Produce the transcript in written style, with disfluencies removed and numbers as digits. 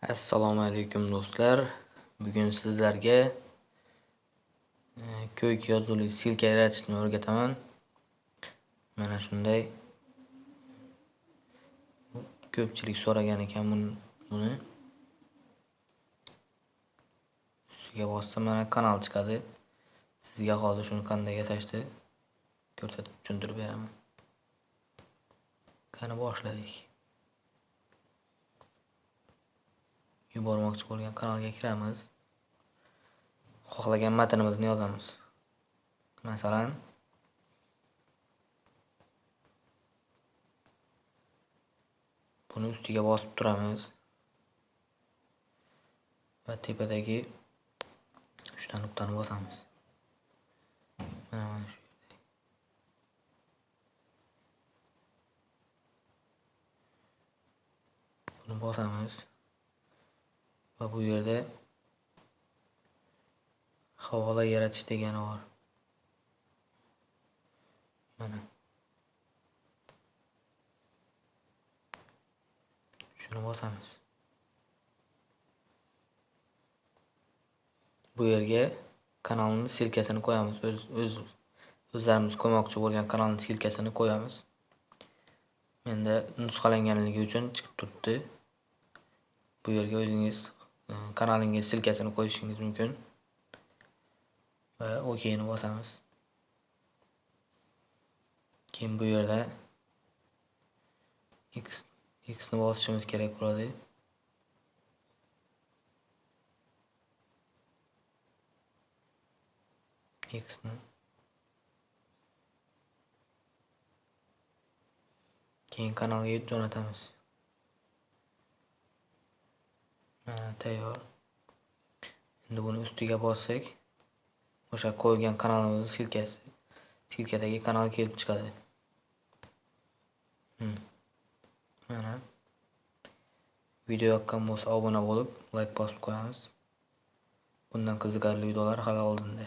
Assalomu alaykum do'stlar. Bugun sizlarga ko'k yozuvli silka yaratishni o'rgataman. Mana shunday ko'pchilik so'ragan ekan buni. Ustiga bossam mana kanal chiqadi. Sizga hozir shuni qanday yasashni ko'rsatib tushuntirib beraman. Qani boshladik. Yubormoqchi bo'lgan kanalga kiramiz. Xohlagan matnimizni yozamiz. Masalan, buni ustiga bosib turamiz va tepadagi 3 ta nuqtani bosamiz. Mana shu. Buni bosamiz va bu yerda havola yaratish degani bor. Mana shuni bosamiz. Bu yerga kanalning silkasini qo'yamiz. O'zlarimiz qo'ymoqchi bo'lgan kanalning silkasini qo'yamiz. Menda nusxalanganligi uchun chiqib turibdi. Bu yerga o'zingiz kanalingiz silkasini qo'yishingiz mumkin. Va OK ni bosamiz. Keyin bu yerda X ni bosishimiz kerak bo'ladi. X ni. Keyin kanalga jo'natamiz. Mana tayyor. Endi buni ustiga bossak, o'sha qo'ygan kanalimizning silkadagi kanal kelib chiqadi. Mana video yoqqan bo'lsa obuna bo'lib, like bosib qo'yamiz. Bundan qiziqarli videolar hali oldinda.